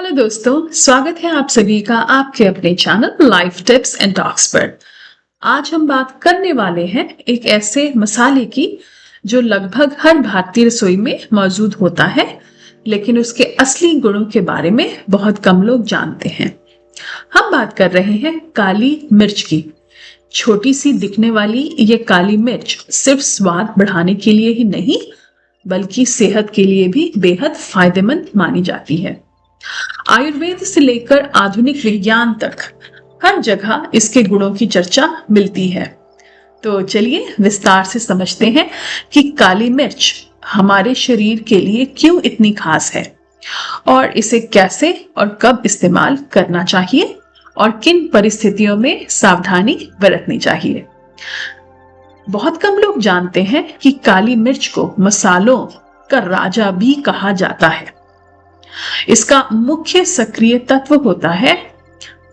Hello दोस्तों, स्वागत है आप सभी का आपके अपने channel life tips and talks पर। आज हम बात करने वाले हैं एक ऐसे मसाले की जो लगभग हर भारतीय रसोई में मौजूद होता है, लेकिन उसके असली गुणों के बारे में बहुत कम लोग जानते हैं। हम बात कर रहे हैं काली मिर्च की। छोटी सी दिखने वाली ये काली मिर्च सिर्फ स्वाद बढ़ाने के लिए ही नहीं, बल्कि सेहत के लिए भी बेहद फायदेमंद मानी जाती है। आयुर्वेद से लेकर आधुनिक विज्ञान तक हर जगह इसके गुणों की चर्चा मिलती है। तो चलिए विस्तार से समझते हैं कि काली मिर्च हमारे शरीर के लिए क्यों इतनी खास है और इसे कैसे और कब इस्तेमाल करना चाहिए और किन परिस्थितियों में सावधानी बरतनी चाहिए। बहुत कम लोग जानते हैं कि काली मिर्च को मसालों का राजा भी कहा जाता है। इसका मुख्य सक्रिय तत्व होता है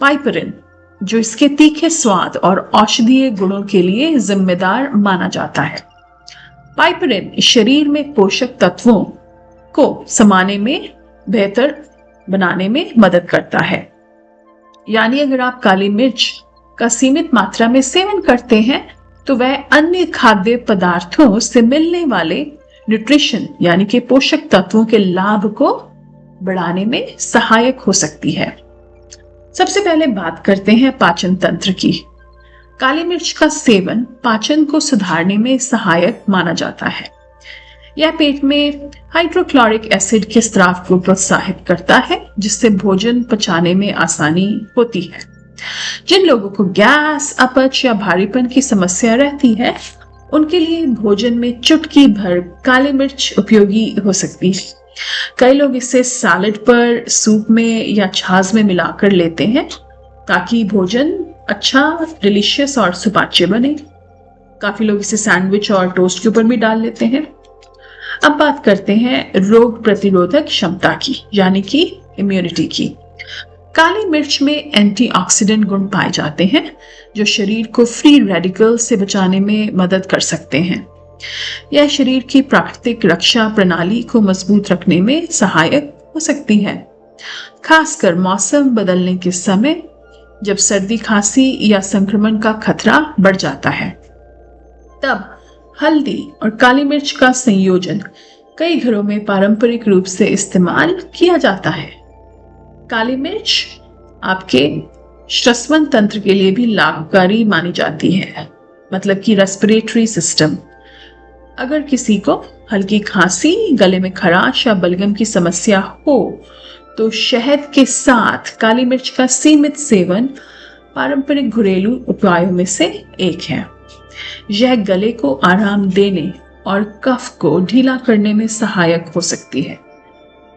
पाइपरिन, जो इसके तीखे स्वाद और औषधीय गुणों के लिए जिम्मेदार माना जाता है। पाइपरिन शरीर में पोषक तत्वों को समाने में बेहतर बनाने में मदद करता है। यानी अगर आप काली मिर्च का सीमित मात्रा में सेवन करते हैं तो वह अन्य खाद्य पदार्थों से मिलने वाले न्यूट्रिशन यानी कि पोषक तत्वों के लाभ को बढ़ाने में सहायक हो सकती है। सबसे पहले बात करते हैं पाचन तंत्र की। काली मिर्च का सेवन पाचन को सुधारने में सहायक माना जाता है। यह पेट में हाइड्रोक्लोरिक एसिड के स्राव को प्रोत्साहित करता है, जिससे भोजन पचाने में आसानी होती है। जिन लोगों को गैस, अपच या भारीपन की समस्या रहती है, उनके लिए भोजन में चुटकी भर काली मिर्च उपयोगी हो सकती है। कई लोग इसे सैलेड पर, सूप में या छाछ में मिलाकर लेते हैं ताकि भोजन अच्छा, डिलीशियस और सुपाच्य बने। काफी लोग इसे सैंडविच और टोस्ट के ऊपर भी डाल लेते हैं। अब बात करते हैं रोग प्रतिरोधक क्षमता की, यानी कि इम्यूनिटी की। काली मिर्च में एंटीऑक्सीडेंट गुण पाए जाते हैं जो शरीर को फ्री रेडिकल से बचाने में मदद कर सकते हैं। यह शरीर की प्राकृतिक रक्षा प्रणाली को मजबूत रखने में सहायक हो सकती है, खासकर मौसम बदलने के समय जब सर्दी, खांसी या संक्रमण का खतरा बढ़ जाता है। तब हल्दी और काली मिर्च का संयोजन कई घरों में पारंपरिक रूप से इस्तेमाल किया जाता है। काली मिर्च आपके श्वसन तंत्र के लिए भी लाभकारी मानी जाती है, मतलब कि रेस्पिरेटरी सिस्टम। अगर किसी को हल्की खांसी, गले में खराश या बलगम की समस्या हो तो शहद के साथ काली मिर्च का सीमित सेवन पारंपरिक घरेलू उपायों में से एक है। यह गले को आराम देने और कफ को ढीला करने में सहायक हो सकती है।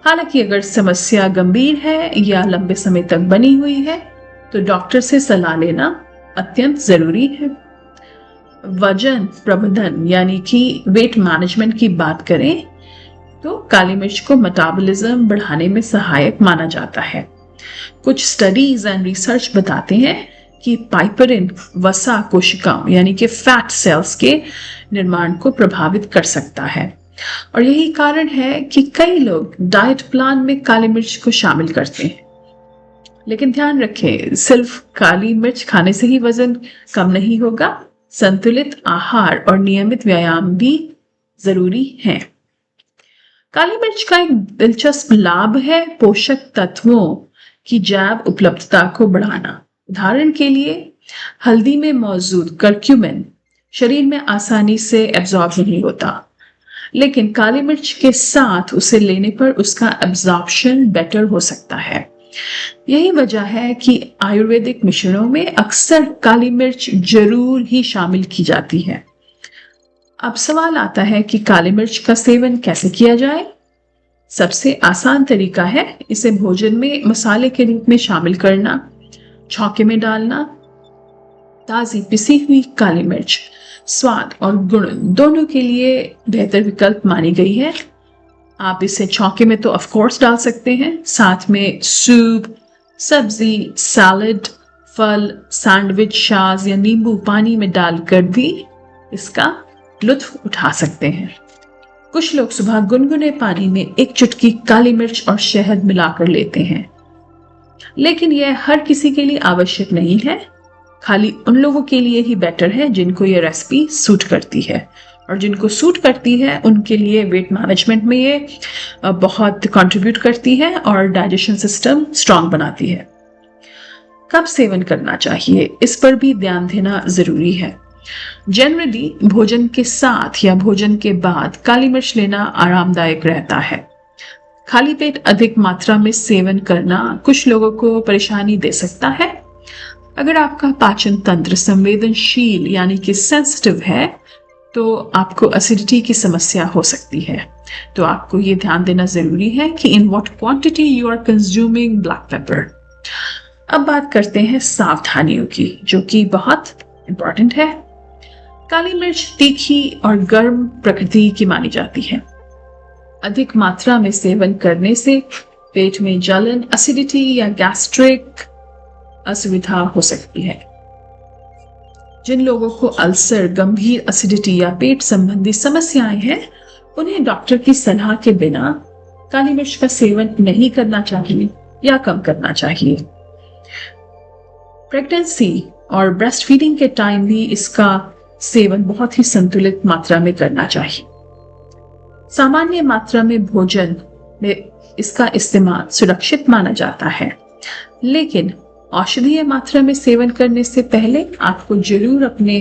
हालांकि अगर समस्या गंभीर है या लंबे समय तक बनी हुई है तो डॉक्टर से सलाह लेना अत्यंत जरूरी है। वजन प्रबंधन यानी कि वेट मैनेजमेंट की बात करें तो काली मिर्च को मेटाबॉलिज्म बढ़ाने में सहायक माना जाता है। कुछ स्टडीज एंड रिसर्च बताते हैं कि पाइपरिन वसा कोशिकाओं यानी कि फैट सेल्स के निर्माण को प्रभावित कर सकता है, और यही कारण है कि कई लोग डाइट प्लान में काली मिर्च को शामिल करते हैं। लेकिन ध्यान रखें, सिर्फ काली मिर्च खाने से ही वजन कम नहीं होगा। संतुलित आहार और नियमित व्यायाम भी जरूरी है। काली मिर्च का एक दिलचस्प लाभ है पोषक तत्वों की जैव उपलब्धता को बढ़ाना। उदाहरण के लिए हल्दी में मौजूद कर्क्यूमिन शरीर में आसानी से एब्जॉर्ब नहीं होता, लेकिन काली मिर्च के साथ उसे लेने पर उसका एब्जॉर्प्शन बेटर हो सकता है। यही वजह है कि आयुर्वेदिक मिश्रणों में अक्सर काली मिर्च जरूर ही शामिल की जाती है। अब सवाल आता है कि काली मिर्च का सेवन कैसे किया जाए। सबसे आसान तरीका है इसे भोजन में मसाले के रूप में शामिल करना। छौंके में डालना। ताजी पिसी हुई काली मिर्च स्वाद और गुण दोनों के लिए बेहतर विकल्प मानी गई है। आप इसे छौंके में तो ऑफ कोर्स डाल सकते हैं, साथ में सूप, सब्जी, सैलेड, फल, सैंडविच, छाछ या नींबू पानी में डालकर भी इसका लुत्फ उठा सकते हैं। कुछ लोग सुबह गुनगुने पानी में एक चुटकी काली मिर्च और शहद मिलाकर लेते हैं। लेकिन यह हर किसी के लिए आवश्यक नहीं है, खाली उन लोगों के लिए ही बेटर है जिनको ये रेसिपी सूट करती है। और जिनको सूट करती है उनके लिए वेट मैनेजमेंट में ये बहुत कंट्रीब्यूट करती है और डाइजेशन सिस्टम स्ट्रांग बनाती है। कब सेवन करना चाहिए, इस पर भी ध्यान देना जरूरी है। जनरली भोजन के साथ या भोजन के बाद काली मिर्च लेना आरामदायक रहता है। खाली पेट अधिक मात्रा में सेवन करना कुछ लोगों को परेशानी दे सकता है। अगर आपका पाचन तंत्र संवेदनशील यानी कि सेंसिटिव है तो आपको एसिडिटी की समस्या हो सकती है। तो आपको ये ध्यान देना जरूरी है कि in what quantity you are consuming black paper. अब बात करते हैं सावधानियों की, जो कि बहुत इंपॉर्टेंट है। काली मिर्च तीखी और गर्म प्रकृति की मानी जाती है। अधिक मात्रा में सेवन करने से पेट में जलन, एसिडिटी या गैस्ट्रिक असुविधा हो सकती है। जिन लोगों को अल्सर, गंभीर एसिडिटी या पेट संबंधी समस्याएं हैं, उन्हें डॉक्टर की सलाह के बिना काली मिर्च का सेवन नहीं करना चाहिए या कम करना चाहिए। प्रेगनेंसी और ब्रेस्ट फीडिंग के टाइम भी इसका सेवन बहुत ही संतुलित मात्रा में करना चाहिए। सामान्य मात्रा में भोजन में इसका इस्तेमाल सुरक्षित माना जाता है, लेकिन औषधीय मात्रा में सेवन करने से पहले आपको जरूर अपने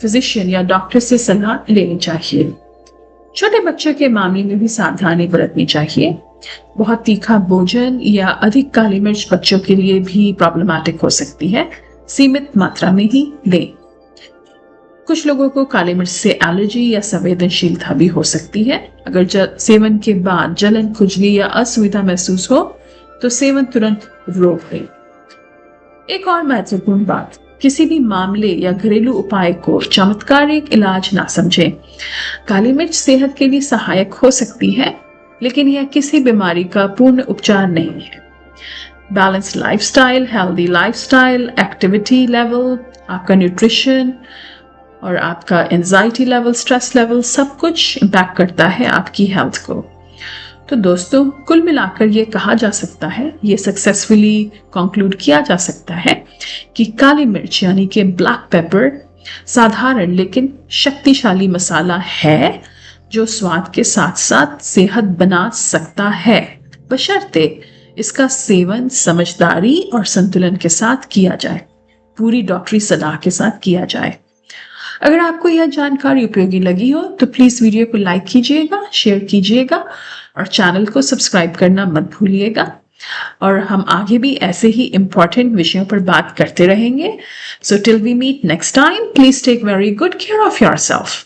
फिजिशियन या डॉक्टर से सलाह लेनी चाहिए। छोटे बच्चों के मामले में भी सावधानी बरतनी चाहिए। बहुत तीखा भोजन या अधिक काली मिर्च बच्चों के लिए भी प्रॉब्लमैटिक हो सकती है। सीमित मात्रा में ही लें। कुछ लोगों को काली मिर्च से एलर्जी या संवेदनशीलता भी हो सकती है। अगर सेवन के बाद जलन, खुजली या असुविधा महसूस हो तो सेवन तुरंत रोक दें। एक और महत्वपूर्ण बात, किसी भी मामले या घरेलू उपाय को चमत्कारिक इलाज ना समझें। काली मिर्च सेहत के लिए सहायक हो सकती है, लेकिन यह किसी बीमारी का पूर्ण उपचार नहीं है। Balanced lifestyle, healthy lifestyle, activity level, आपका न्यूट्रिशन और आपका एंजाइटी लेवल, स्ट्रेस लेवल, सब कुछ इम्पैक्ट करता है आपकी हेल्थ को। तो दोस्तों, कुल मिलाकर ये कहा जा सकता है, ये सक्सेसफुली कंक्लूड किया जा सकता है कि काली मिर्च यानी कि ब्लैक पेपर साधारण लेकिन शक्तिशाली मसाला है जो स्वाद के साथ साथ सेहत बना सकता है, बशर्ते इसका सेवन समझदारी और संतुलन के साथ किया जाए, पूरी डॉक्टरी सलाह के साथ किया जाए। अगर आपको यह जानकारी उपयोगी लगी हो तो प्लीज वीडियो को लाइक कीजिएगा, शेयर कीजिएगा और चैनल को सब्सक्राइब करना मत भूलिएगा। और हम आगे भी ऐसे ही इंपॉर्टेंट विषयों पर बात करते रहेंगे। So till we meet next time, please take very good care of yourself.